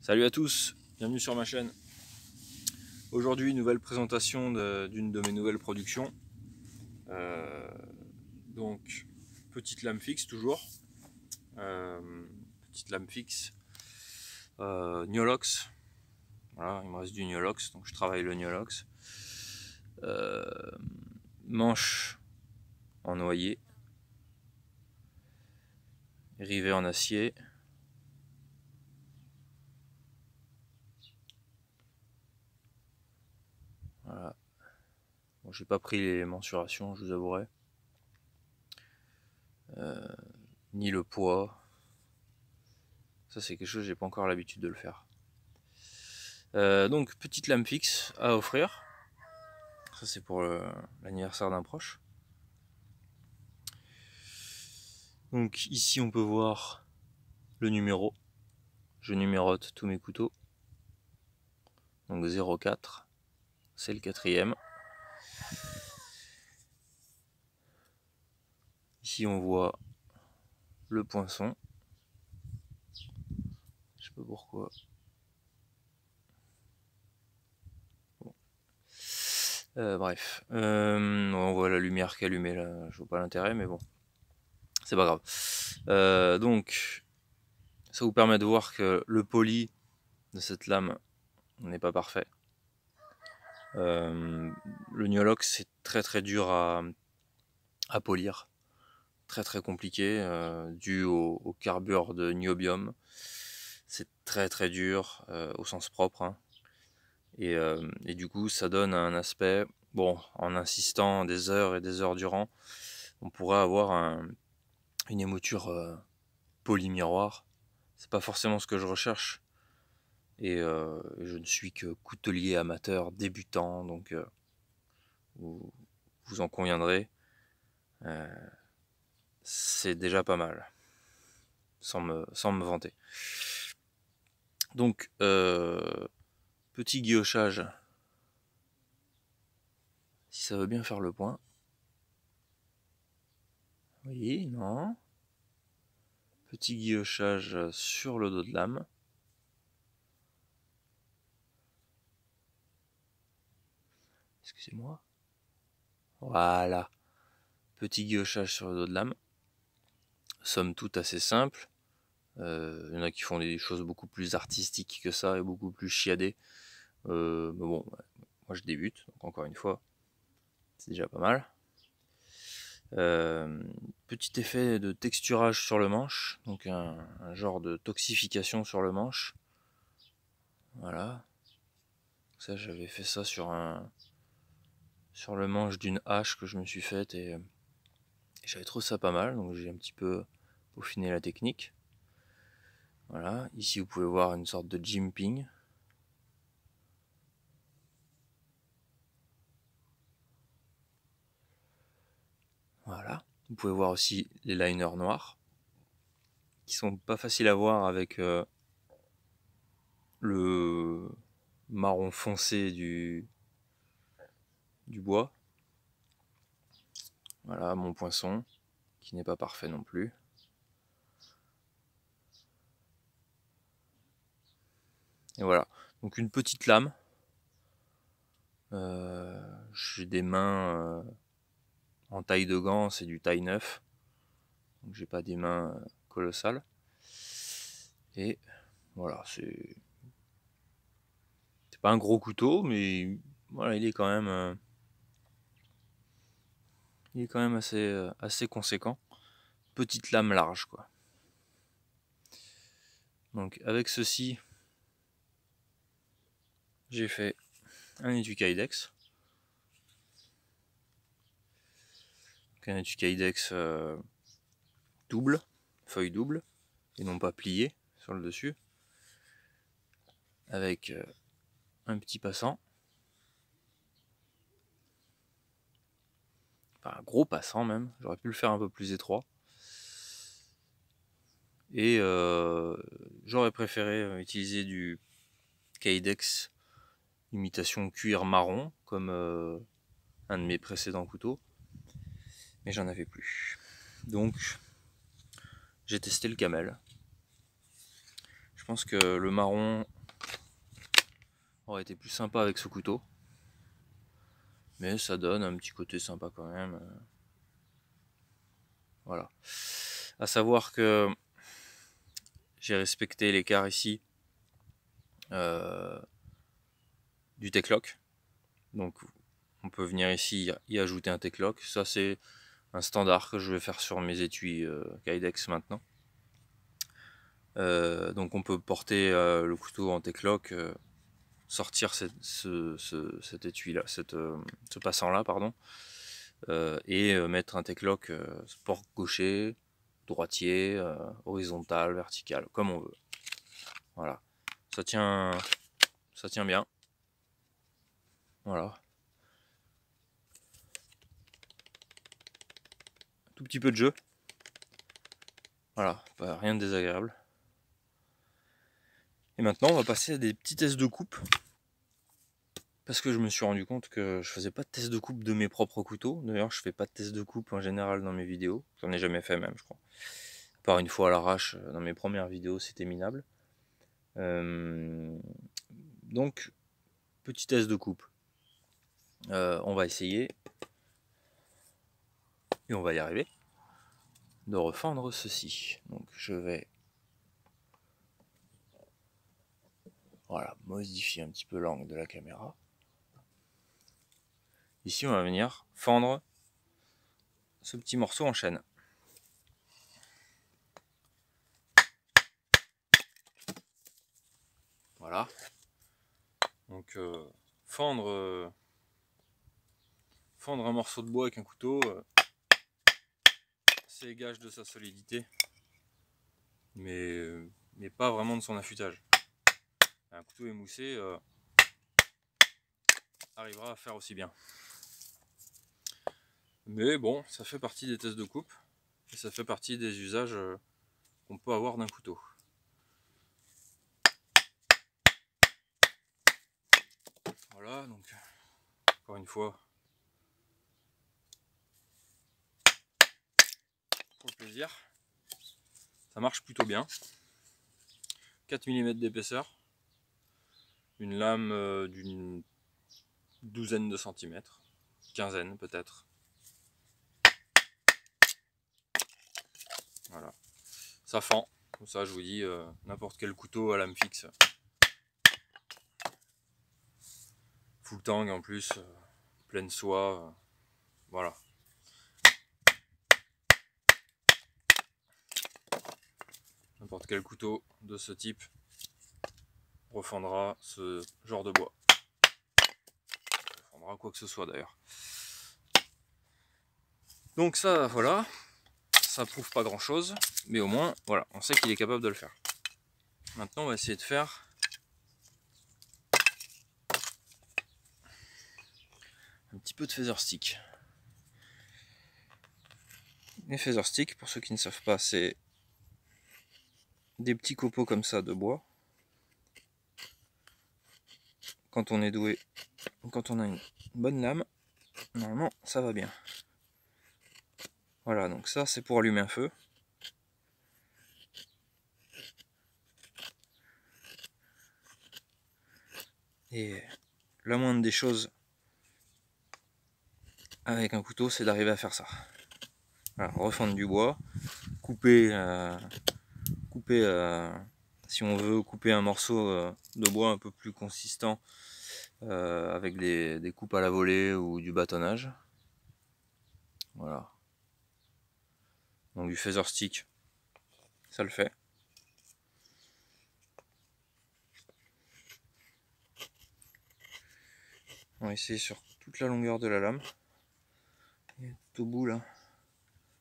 Salut à tous, bienvenue sur ma chaîne. Aujourd'hui, nouvelle présentation d'une de mes nouvelles productions. Donc, petite lame fixe toujours. Petite lame fixe. Niolox. Voilà, il me reste du Niolox, donc je travaille le Niolox. Manche en noyer. Rivet en acier. Voilà. Bon, j'ai pas pris les mensurations, je vous avouerai. Ni le poids. Ça, c'est quelque chose, j'ai pas encore l'habitude de le faire. Donc, petite lame fixe à offrir. Ça, c'est pour l'anniversaire d'un proche. Donc, ici, on peut voir le numéro. Je numérote tous mes couteaux. Donc, 04, c'est le 4e. Ici, on voit le poinçon. Je sais pas pourquoi. Bon. Bref, on voit la lumière qui est allumée là, je vois pas l'intérêt, mais bon, c'est pas grave. Donc, ça vous permet de voir que le poli de cette lame n'est pas parfait. Le Niolox, c'est très dur à polir, très compliqué, dû au carbure de niobium. C'est très dur au sens propre, hein. Et du coup, ça donne un aspect, bon, en insistant des heures et des heures durant, on pourrait avoir une émouture poly-miroir. C'est pas forcément ce que je recherche. Et je ne suis que coutelier amateur débutant, donc vous en conviendrez, c'est déjà pas mal, sans me vanter. Donc, petit guillochage, si ça veut bien faire le point. Oui, non. Petit guillochage sur le dos de lame. Excusez-moi. Voilà. Petit guillochage sur le dos de lame. Somme toute assez simple. Il y en a qui font des choses beaucoup plus artistiques que ça et beaucoup plus chiadées. Mais bon, moi je débute, donc encore une fois, c'est déjà pas mal. Petit effet de texturage sur le manche, donc un genre de toxification sur le manche. Voilà. Ça, j'avais fait ça sur le manche d'une hache que je me suis faite et j'avais trouvé ça pas mal, donc j'ai un petit peu peaufiné la technique. Voilà, ici vous pouvez voir une sorte de jimping. Voilà, vous pouvez voir aussi les liners noirs, qui sont pas faciles à voir avec le marron foncé du bois. Voilà mon poinçon, qui n'est pas parfait non plus. Et voilà, donc une petite lame. J'ai des mains en taille de gant, c'est du taille 9. Donc j'ai pas des mains colossales. Et voilà, c'est pas un gros couteau, mais voilà, il est quand même assez conséquent. Petite lame large, quoi. Donc avec ceci, j'ai fait un étui Kydex. Un étui Kydex double, feuille double, et non pas pliée sur le dessus, avec un petit passant, enfin un gros passant même, j'aurais pu le faire un peu plus étroit. Et j'aurais préféré utiliser du Kydex imitation cuir marron, comme un de mes précédents couteaux, mais j'en avais plus. Donc j'ai testé le camel. Je pense que le marron aurait été plus sympa avec ce couteau. Mais ça donne un petit côté sympa quand même. Voilà. À savoir que j'ai respecté l'écart ici du T-Clock. Donc on peut venir ici y ajouter un T-Clock. Ça c'est un standard que je vais faire sur mes étuis Kydex maintenant. Donc on peut porter le couteau en T-Clock, sortir cet étui là, ce passant là pardon, et mettre un T-Clock port gaucher, droitier, horizontal, vertical, comme on veut. Voilà, ça tient bien. Voilà. Tout petit peu de jeu. Voilà, rien de désagréable. Et maintenant on va passer à des petits tests de coupe. Parce que je me suis rendu compte que je faisais pas de test de coupe de mes propres couteaux. D'ailleurs je fais pas de test de coupe en général dans mes vidéos. J'en ai jamais fait même je crois. À part une fois à l'arrache dans mes premières vidéos, c'était minable. Donc petit test de coupe. On va essayer. Et on va y arriver. De refendre ceci. Donc je vais modifier un petit peu l'angle de la caméra. Ici on va venir fendre ce petit morceau en chaîne. Voilà. Donc fendre un morceau de bois avec un couteau, c'est gage de sa solidité, mais pas vraiment de son affûtage. Un couteau émoussé arrivera à faire aussi bien. Mais bon, ça fait partie des tests de coupe, et ça fait partie des usages qu'on peut avoir d'un couteau. Voilà, donc encore une fois, pour le plaisir, ça marche plutôt bien. 4 mm d'épaisseur, une lame d'une douzaine de centimètres, quinzaine peut-être. Voilà, ça fend, comme ça je vous dis, n'importe quel couteau à lame fixe. Full tang en plus, pleine soie, voilà. N'importe quel couteau de ce type refendra ce genre de bois. Refendra quoi que ce soit d'ailleurs. Donc ça, voilà, ça prouve pas grand chose, mais au moins, voilà, on sait qu'il est capable de le faire. Maintenant, on va essayer de faire un petit peu de feather stick. Les feather stick, pour ceux qui ne savent pas, c'est des petits copeaux comme ça de bois. Quand on est doué, quand on a une bonne lame, normalement ça va bien. Voilà, donc ça c'est pour allumer un feu. Et la moindre des choses avec un couteau, c'est d'arriver à faire ça. Voilà, refendre du bois, couper, si on veut couper un morceau de bois un peu plus consistant avec des coupes à la volée ou du bâtonnage. Voilà. Donc du feather stick, ça le fait. On va essayer sur toute la longueur de la lame. Et tout au bout là.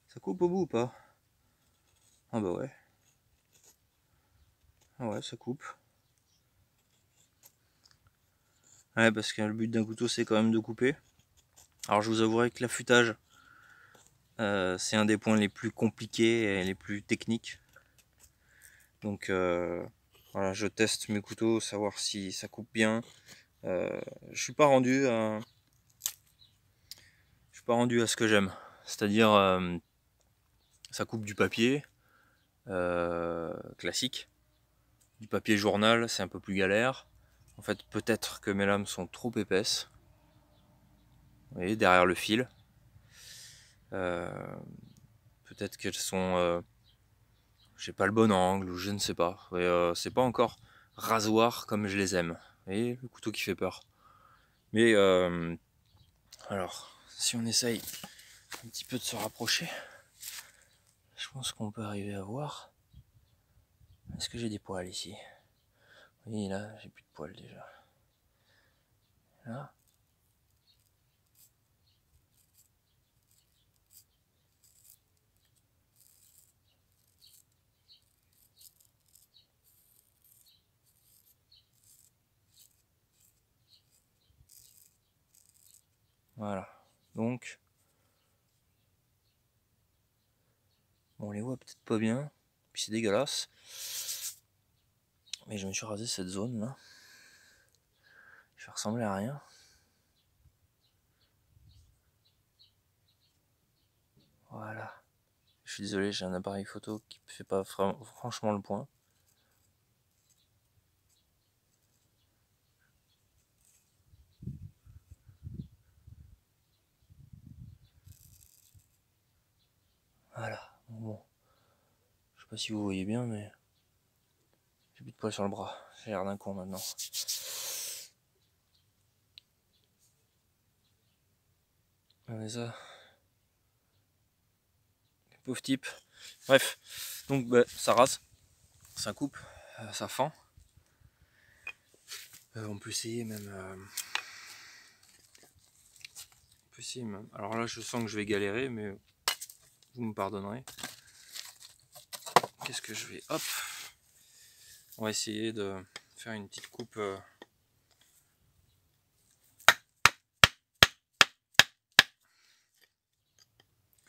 Ça coupe au bout ou pas? Ah bah ouais. Ah ouais, ça coupe. Ouais, parce que le but d'un couteau c'est quand même de couper. Alors je vous avouerai que l'affûtage c'est un des points les plus compliqués et les plus techniques. Donc voilà, je teste mes couteaux, savoir si ça coupe bien. Je suis pas rendu à ce que j'aime. C'est-à-dire ça coupe du papier classique. Du papier journal, c'est un peu plus galère. En fait, peut-être que mes lames sont trop épaisses. Vous voyez, derrière le fil. Peut-être qu'elles sont... j'ai pas le bon angle, ou je ne sais pas. C'est pas encore rasoir comme je les aime. Vous voyez, le couteau qui fait peur. Mais alors, si on essaye un petit peu de se rapprocher, je pense qu'on peut arriver à voir. Est-ce que j'ai des poils ici? Oui, là, j'ai plus de poils déjà. Là. Voilà. Donc, bon, on les voit peut-être pas bien. Puis c'est dégueulasse. Mais je me suis rasé cette zone là. Je vais ressembler à rien. Voilà. Je suis désolé, j'ai un appareil photo qui fait pas franchement le point. Voilà. Bon. Je sais pas si vous voyez bien, mais j'ai plus de poils sur le bras. J'ai l'air d'un con maintenant. Mais ça. Les pauvres types. Bref. Donc, bah, ça rase. Ça coupe. Ça fend. On peut essayer même. On peut essayer même. Alors là, je sens que je vais galérer, mais vous me pardonnerez. Qu'est-ce que je vais... Hop. On va essayer de faire une petite coupe.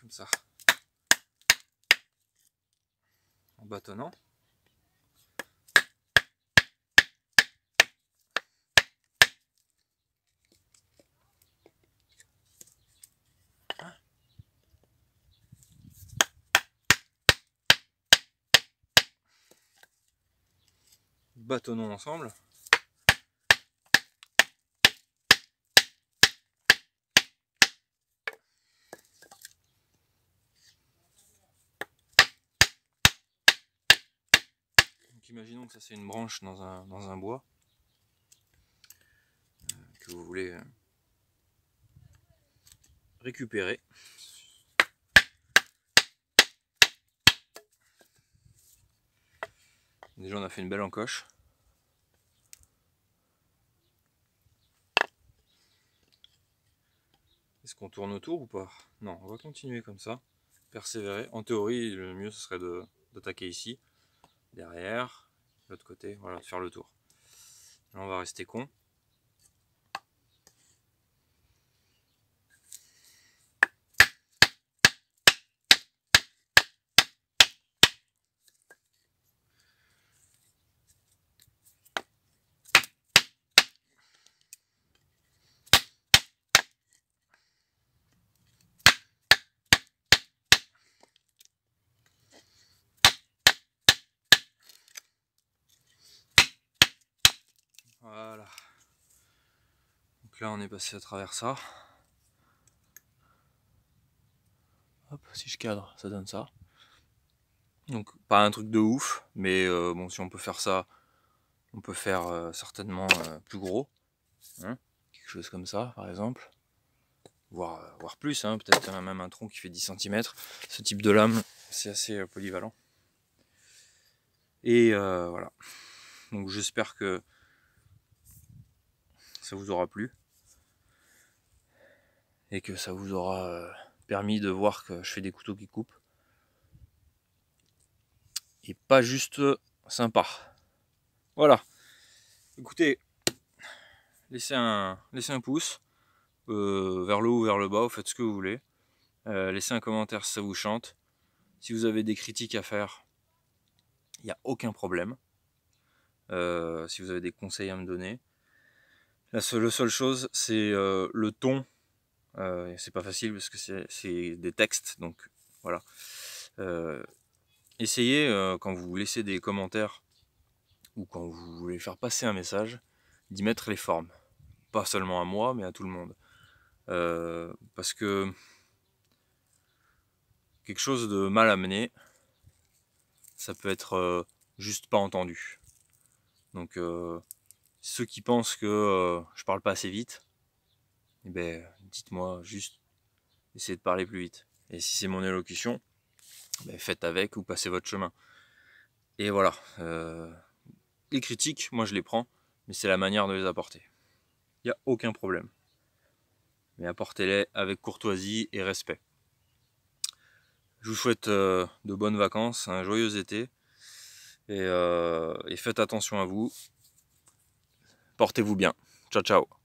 Comme ça. En bâtonnant. Bâtonnons ensemble. Donc imaginons que ça c'est une branche dans un bois que vous voulez récupérer. Déjà on a fait une belle encoche. Est-ce qu'on tourne autour ou pas? Non, on va continuer comme ça, persévérer. En théorie, le mieux ce serait d'attaquer ici, derrière, de l'autre côté, voilà, de faire le tour. Là on va rester con. Voilà. Donc là on est passé à travers ça. Hop, si je cadre, ça donne ça. Donc pas un truc de ouf, mais bon, si on peut faire ça, on peut faire certainement plus gros. Hein, quelque chose comme ça par exemple. Voire plus, hein, peut-être même un tronc qui fait 10 cm. Ce type de lame, c'est assez polyvalent. Et voilà. Donc j'espère que ça vous aura plu. Et que ça vous aura permis de voir que je fais des couteaux qui coupent. Et pas juste sympa. Voilà. Écoutez, laissez un pouce. Vers le haut ou vers le bas, vous faites ce que vous voulez. Laissez un commentaire si ça vous chante. Si vous avez des critiques à faire, il n'y a aucun problème. Si vous avez des conseils à me donner. La seule chose, c'est le ton. C'est pas facile parce que c'est des textes, donc voilà. Essayez quand vous laissez des commentaires ou quand vous voulez faire passer un message, d'y mettre les formes. Pas seulement à moi, mais à tout le monde. Parce que quelque chose de mal amené, ça peut être juste pas entendu. Donc ceux qui pensent que je parle pas assez vite, eh ben, dites-moi juste, essayez de parler plus vite. Et si c'est mon élocution, ben, faites avec ou passez votre chemin. Et voilà. Les critiques, moi je les prends, mais c'est la manière de les apporter. Il n'y a aucun problème. Mais apportez-les avec courtoisie et respect. Je vous souhaite de bonnes vacances, un joyeux été, et faites attention à vous. Portez-vous bien. Ciao, ciao.